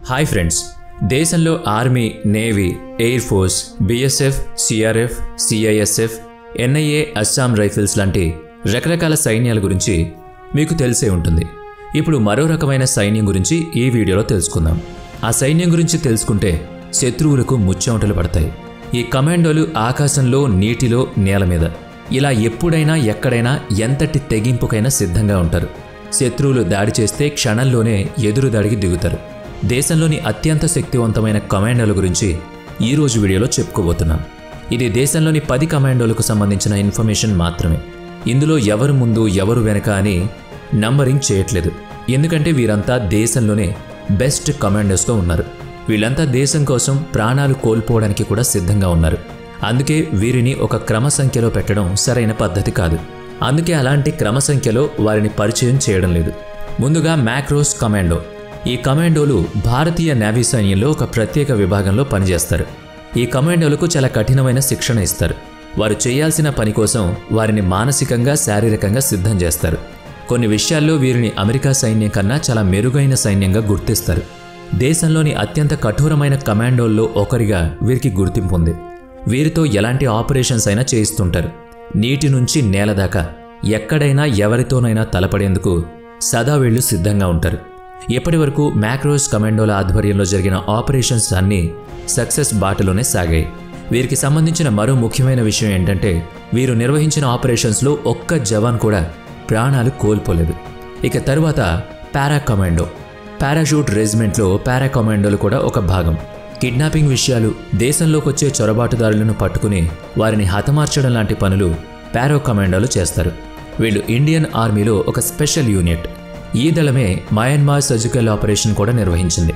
Hi friends, దేశంలో army, navy, air force, BSF, CRF, CISF, NIA, Assam rifles లాంటి రకరకాల సైన్యాల గురించి మీకు తెలిసే ఉంటుంది. ఇప్పుడు మరో రకమైన సైన్యం గురించి ఈ వీడియోలో తెలుసుకుందాం. ఆ సైన్యం గురించి తెలుసుకుంటే శత్రువులకు ముచ్చెమటలు పడతాయి. ఈ కమాండోలు ఆకాశంలో, నీటిలో, నేల మీద ఇలా ఎప్పుడైనా ఎక్కడైనా ఎంతటి తెగింపుకైనా సిద్ధంగా ఉంటారు. శత్రువులు దాడి చేస్తే క్షణంలోనే ఎదురు దాడికి దిగుతారు. దేశంలోని అత్యంత శక్తివంతమైన కమాండోల గురించి ఈరోజు వీడియోలో చెప్పుకోబోతున్నాం. ఇది దేశంలోని 10 కమాండోలకు సంబంధించిన ఇన్ఫర్మేషన్ మాత్రమే. ఇందులో ఎవరు ముందు ఎవరు వెనక అని నంబరింగ్ చేయట్లేదు. ఎందుకంటే వీరంతా దేశంలోనే బెస్ట్ కమాండోస్గా ఉన్నారు. వీళ్ళంతా దేశం కోసం ప్రాణాలు కోల్పోవడానికి కూడా సిద్ధంగా ఉన్నారు. అందుకే వీరిని ఒక క్రమ సంఖ్యలో పెట్టడం సరైన పద్ధతి కాదు. అందుకే అలాంటి క్రమ సంఖ్యలో వారిని పరిచయం చేయడం లేదు. ముందుగా మ్యాక్రోస్ కమాండో. ఈ కమాండోలు భారతీయ నేవీ సైన్యంలో ఒక ప్రత్యేక విభాగంలో పనిచేస్తారు. ఈ కమాండోలకు చాలా కఠినమైన శిక్షణ ఇస్తారు. వారు చేయాల్సిన పని కోసం వారిని మానసికంగా, శారీరకంగా సిద్ధం చేస్తారు. కొన్ని విషయాల్లో వీరిని అమెరికా సైన్యం కన్నా చాలా మెరుగైన సైన్యంగా గుర్తిస్తారు. దేశంలోని అత్యంత కఠోరమైన కమాండోల్లో ఒకరిగా వీరికి గుర్తింపు ఉంది. వీరితో ఎలాంటి ఆపరేషన్స్ అయినా చేయిస్తుంటారు. నీటి నుంచి నేల దాకా ఎక్కడైనా ఎవరితోనైనా తలపడేందుకు సదా వీళ్లు సిద్ధంగా ఉంటారు. ఇప్పటి వరకు మ్యాక్రోస్ కమాండోల ఆధ్వర్యంలో జరిగిన ఆపరేషన్స్ అన్నీ సక్సెస్ బాటలోనే సాగాయి. వీరికి సంబంధించిన మరో ముఖ్యమైన విషయం ఏంటంటే వీరు నిర్వహించిన ఆపరేషన్స్లో ఒక్క జవాన్ కూడా ప్రాణాలు కోల్పోలేదు. ఇక తరువాత పారా కమాండో. పారాషూట్ రెజిమెంట్లో పారా కమాండోలు కూడా ఒక భాగం. కిడ్నాపింగ్ విషయాలు, దేశంలోకి వచ్చే చొరబాటుదారులను పట్టుకుని వారిని హతమార్చడం లాంటి పనులు పారా కమాండోలు చేస్తారు. వీళ్ళు ఇండియన్ ఆర్మీలో ఒక స్పెషల్ యూనిట్. ఈ దళమే మయన్మార్ సర్జికల్ ఆపరేషన్ కూడా నిర్వహించింది.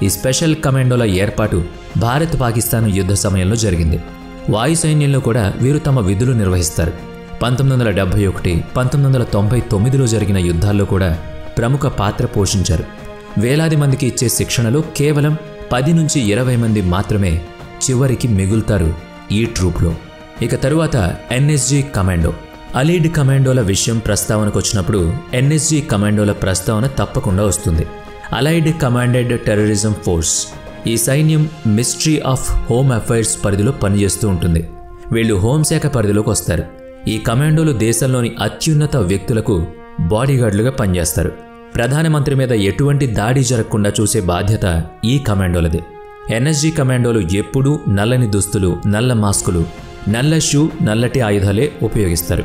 ఈ స్పెషల్ కమాండోల ఏర్పాటు భారత్ పాకిస్తాన్ యుద్ధ సమయంలో జరిగింది. వాయు సైన్యంలో కూడా వీరు తమ విధులు నిర్వహిస్తారు. 1971, 1999లో జరిగిన యుద్ధాల్లో కూడా ప్రముఖ పాత్ర పోషించారు. వేలాది మందికి ఇచ్చే శిక్షణలో కేవలం 10 నుంచి 20 మంది మాత్రమే చివరికి మిగులుతారు ఈ ట్రూప్లో. ఇక తరువాత ఎన్ఎస్జీ కమాండో. అలీడ్ కమాండోల విషయం ప్రస్తావనకు వచ్చినప్పుడు ఎన్ఎస్జీ కమాండోల ప్రస్తావన తప్పకుండా వస్తుంది. Allied commanded terrorism force. ఈ సైన్యం మినిస్ట్రీ ఆఫ్ హోమ్ అఫైర్స్ పరిధిలో పనిచేస్తూ ఉంటుంది. వీళ్ళు హోంశాఖ పరిధిలోకి వస్తారు. ఈ కమాండోలు దేశంలోని అత్యున్నత వ్యక్తులకు బాడీగార్డులుగా పనిచేస్తారు. ప్రధానమంత్రి మీద ఎటువంటి దాడి జరగకుండా చూసే బాధ్యత ఈ కమాండోలది. ఎన్ఎస్జీ కమాండోలు ఎప్పుడూ నల్లని దుస్తులు, నల్ల మాస్కులు, నల్ల షూ, నల్లటి ఆయుధాలే ఉపయోగిస్తారు.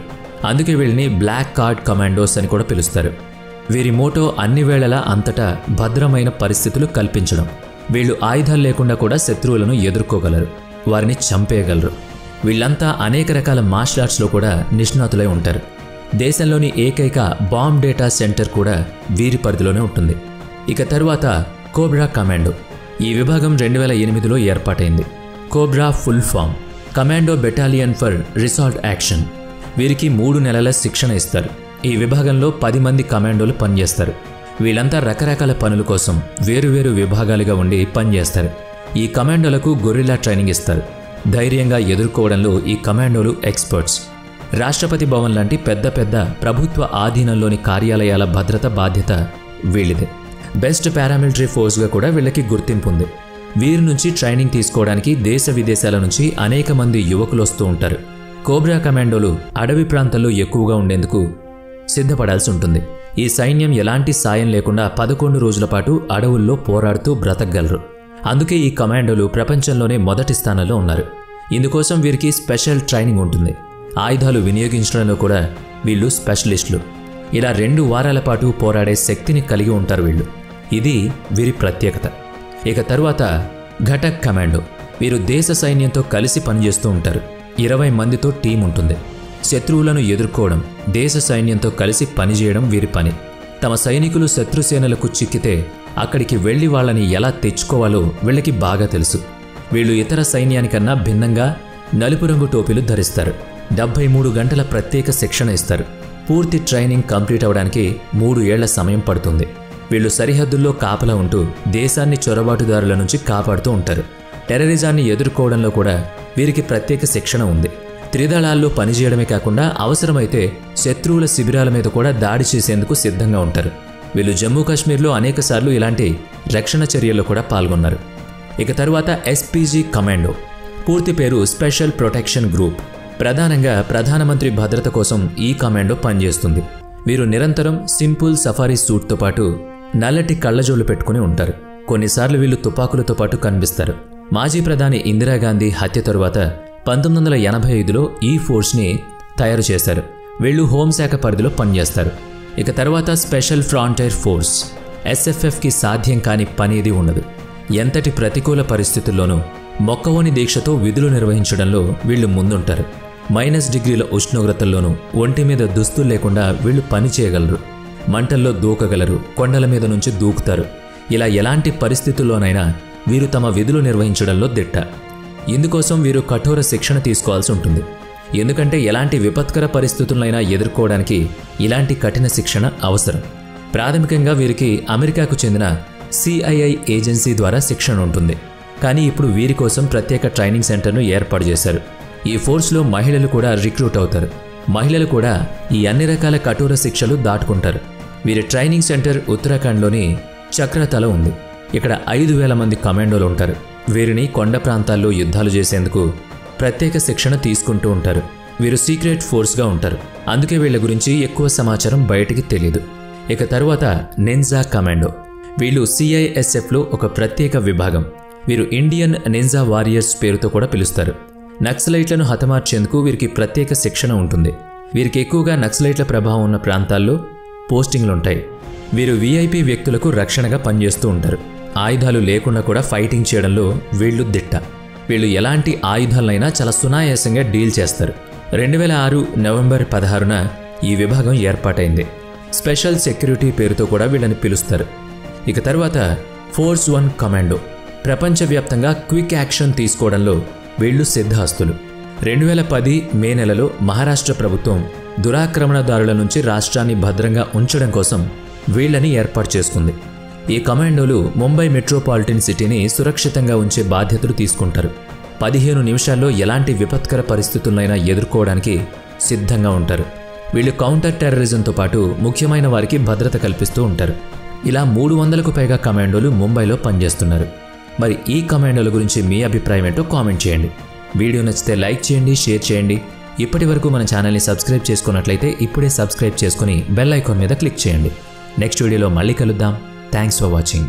అందుకే వీళ్ళని బ్లాక్ కార్డ్ కమాండోస్ అని కూడా పిలుస్తారు. వీరి మోటో అన్ని వేళలా అంతటా భద్రమైన పరిస్థితులు కల్పించడం. వీళ్ళు ఆయుధాలు లేకుండా కూడా శత్రువులను ఎదుర్కోగలరు, వారిని చంపేయగలరు. వీళ్ళంతా అనేక రకాల మార్షల్ ఆర్ట్స్లో కూడా నిష్ణాతులై ఉంటారు. దేశంలోని ఏకైక బాంబ్ డేటా సెంటర్ కూడా వీరి పరిధిలోనే ఉంటుంది. ఇక తరువాత కోబ్రా కమాండో. ఈ విభాగం 2008లో ఏర్పాటైంది. COBRA full form commando battalion for resolute action. వీరికి 3 నెలల శిక్షణ ఇస్తారు. ఈ విభాగంలో 10 మంది కమాండోలు పనిచేస్తారు. వీళ్ళంతా రకరకాల పనుల కోసం వేరువేరు విభాగాలుగా ఉండి పనిచేస్తారు. ఈ కమాండోలకు గొరిల్లా ట్రైనింగ్ ఇస్తారు. ధైర్యంగా ఎదుర్కోవడంలో ఈ కమాండోలు ఎక్స్పర్ట్స్. రాష్ట్రపతి భవన్ లాంటి పెద్ద పెద్ద ప్రభుత్వ ఆధీనంలోని కార్యాలయాల భద్రత బాధ్యత వీళ్ళిదే. బెస్ట్ పారామిలిటరీ ఫోర్స్గా కూడా వీళ్ళకి గుర్తింపు ఉంది. వీరి నుంచి ట్రైనింగ్ తీసుకోవడానికి దేశ విదేశాల నుంచి అనేక మంది యువకులు వస్తూ ఉంటారు. కోబ్రా కమాండోలు అడవి ప్రాంతాల్లో ఎక్కువగా ఉండేందుకు సిద్ధపడాల్సి ఉంటుంది. ఈ సైన్యం ఎలాంటి సాయం లేకుండా 11 రోజుల పాటు అడవుల్లో పోరాడుతూ బ్రతకగలరు. అందుకే ఈ కమాండోలు ప్రపంచంలోనే మొదటి స్థానంలో ఉన్నారు. ఇందుకోసం వీరికి స్పెషల్ ట్రైనింగ్ ఉంటుంది. ఆయుధాలు వినియోగించడంలో కూడా వీళ్ళు స్పెషలిస్టులు. ఇలా 2 వారాల పాటు పోరాడే శక్తిని కలిగి ఉంటారు వీళ్ళు. ఇది వీరి ప్రత్యేకత. ఇక తరువాత ఘటక్ కమాండో. వీరు దేశ సైన్యంతో కలిసి పనిచేస్తూ ఉంటారు. 20 మందితో టీం ఉంటుంది. శత్రువులను ఎదుర్కోవడం, దేశ సైన్యంతో కలిసి పనిచేయడం వీరి పని. తమ సైనికులు శత్రుసేనలకు చిక్కితే అక్కడికి వెళ్లి వాళ్ళని ఎలా తెచ్చుకోవాలో వీళ్ళకి బాగా తెలుసు. వీళ్ళు ఇతర సైన్యానికన్నా భిన్నంగా నలుపు రంగు టోపీలు ధరిస్తారు. 73 గంటల ప్రత్యేక శిక్షణ ఇస్తారు. పూర్తి ట్రైనింగ్ కంప్లీట్ అవడానికి 3 ఏళ్ల సమయం పడుతుంది. వీళ్ళు సరిహద్దుల్లో కాపలా ఉంటూ దేశాన్ని చొరబాటుదారుల నుంచి కాపాడుతూ ఉంటారు. టెర్రరిజాన్ని ఎదుర్కోవడంలో కూడా వీరికి ప్రత్యేక శిక్షణ ఉంది. త్రిదళాల్లో పనిచేయడమే కాకుండా అవసరమైతే శత్రువుల శిబిరాల మీద కూడా దాడి చేసేందుకు సిద్ధంగా ఉంటారు. వీళ్ళు జమ్మూ కాశ్మీర్లో అనేకసార్లు ఇలాంటి రక్షణ చర్యల్లో కూడా పాల్గొన్నారు. ఇక తరువాత ఎస్పీజీ కమాండో, పూర్తి పేరు స్పెషల్ ప్రొటెక్షన్ గ్రూప్. ప్రధానంగా ప్రధానమంత్రి భద్రత కోసం ఈ కమాండో పనిచేస్తుంది. వీరు నిరంతరం సింపుల్ సఫారీ సూట్తో పాటు నల్లటి కళ్ళజోళ్లు పెట్టుకుని ఉంటారు. కొన్నిసార్లు వీళ్ళు తుపాకులతో పాటు కనిపిస్తారు. మాజీ ప్రధాని ఇందిరాగాంధీ హత్య తరువాత 1985లో ఈ ఫోర్స్ని తయారు చేశారు. వీళ్ళు హోంశాఖ పరిధిలో పనిచేస్తారు. ఇక తర్వాత స్పెషల్ ఫ్రాంటైర్ ఫోర్స్, ఎస్ఎఫ్ఎఫ్కి సాధ్యం కాని పనేది ఉండదు. ఎంతటి ప్రతికూల పరిస్థితుల్లోనూ మొక్కవోని దీక్షతో విధులు నిర్వహించడంలో వీళ్ళు ముందుంటారు. -డిగ్రీల ఉష్ణోగ్రతల్లోనూ ఒంటి మీద దుస్తులు లేకుండా వీళ్ళు పని చేయగలరు. మంటల్లో దూకగలరు, కొండల మీద నుంచి దూకుతారు. ఇలా ఎలాంటి పరిస్థితుల్లోనైనా వీరు తమ విధులు నిర్వహించడంలో దిట్ట. ఇందుకోసం వీరు కఠోర శిక్షణ తీసుకోవాల్సి ఉంటుంది. ఎందుకంటే ఎలాంటి విపత్కర పరిస్థితులైనా ఎదుర్కోవడానికి ఇలాంటి కఠిన శిక్షణ అవసరం. ప్రాథమికంగా వీరికి అమెరికాకు చెందిన సిఐఐ ఏజెన్సీ ద్వారా శిక్షణ ఉంటుంది. కానీ ఇప్పుడు వీరి కోసం ప్రత్యేక ట్రైనింగ్ సెంటర్ను ఏర్పాటు చేశారు. ఈ ఫోర్స్లో మహిళలు కూడా రిక్రూట్ అవుతారు. మహిళలు కూడా ఈ అన్ని రకాల కఠోర శిక్షలు దాటుకుంటారు. వీరి ట్రైనింగ్ సెంటర్ ఉత్తరాఖండ్లోని చక్రతలో ఉంది. ఇక్కడ 5,000 మంది కమాండోలు ఉంటారు. వీరిని కొండ ప్రాంతాల్లో యుద్ధాలు చేసేందుకు ప్రత్యేక శిక్షణ తీసుకుంటూ ఉంటారు. వీరు సీక్రెట్ ఫోర్స్గా ఉంటారు. అందుకే వీళ్ళ గురించి ఎక్కువ సమాచారం బయటికి తెలియదు. ఇక తరువాత నింజా కమాండో, వీళ్ళు సిఐఎస్ఎఫ్లో ఒక ప్రత్యేక విభాగం. వీరు ఇండియన్ నింజా వారియర్స్ పేరుతో కూడా పిలుస్తారు. నక్సలైట్లను హతమార్చేందుకు వీరికి ప్రత్యేక శిక్షణ ఉంటుంది. వీరికి ఎక్కువగా నక్సలైట్ల ప్రభావం ఉన్న ప్రాంతాల్లో పోస్టింగ్లుంటాయి. వీరు వీఐపీ వ్యక్తులకు రక్షణగా పనిచేస్తూ ఉంటారు. ఆయుధాలు లేకుండా కూడా ఫైటింగ్ చేయడంలో వీళ్ళు దిట్ట. వీళ్ళు ఎలాంటి ఆయుధాలైనా చాలా సునాయాసంగా డీల్ చేస్తారు. 2006 నవంబర్ 16న ఈ విభాగం ఏర్పాటైంది. స్పెషల్ సెక్యూరిటీ పేరుతో కూడా వీళ్ళని పిలుస్తారు. ఇక తర్వాత ఫోర్స్ 1 కమాండో, ప్రపంచవ్యాప్తంగా క్విక్ యాక్షన్ తీసుకోవడంలో వీళ్ళు సిద్ధహస్తులు. 2010 మే నెలలో మహారాష్ట్ర ప్రభుత్వం దురాక్రమణదారుల నుంచి రాష్ట్రాన్ని భద్రంగా ఉంచడం కోసం వీళ్ళని ఏర్పాటు చేసుకుంది. ఈ కమాండోలు ముంబై మెట్రోపాలిటన్ సిటీని సురక్షితంగా ఉంచే బాధ్యతలు తీసుకుంటారు. 15 నిమిషాల్లో ఎలాంటి విపత్కర పరిస్థితులైనా ఎదుర్కోవడానికి సిద్ధంగా ఉంటారు. వీళ్ళు కౌంటర్ టెర్రరిజంతో పాటు ముఖ్యమైన వారికి భద్రత కల్పిస్తూ ఉంటారు. ఇలా 300కు పైగా కమాండోలు ముంబైలో పనిచేస్తున్నారు. మరి ఈ కమాండోల గురించి మీ అభిప్రాయం ఏంటో కామెంట్ చేయండి. వీడియో నచ్చితే లైక్ చేయండి, షేర్ చేయండి. ఇప్పటి వరకు మన ఛానల్ని సబ్స్క్రైబ్ చేసుకున్నట్లయితే ఇప్పుడే సబ్స్క్రైబ్ చేసుకుని బెల్ ఐకాన్ మీద క్లిక్ చేయండి. నెక్స్ట్ వీడియోలో మళ్ళీ కలుద్దాం. Thanks for watching.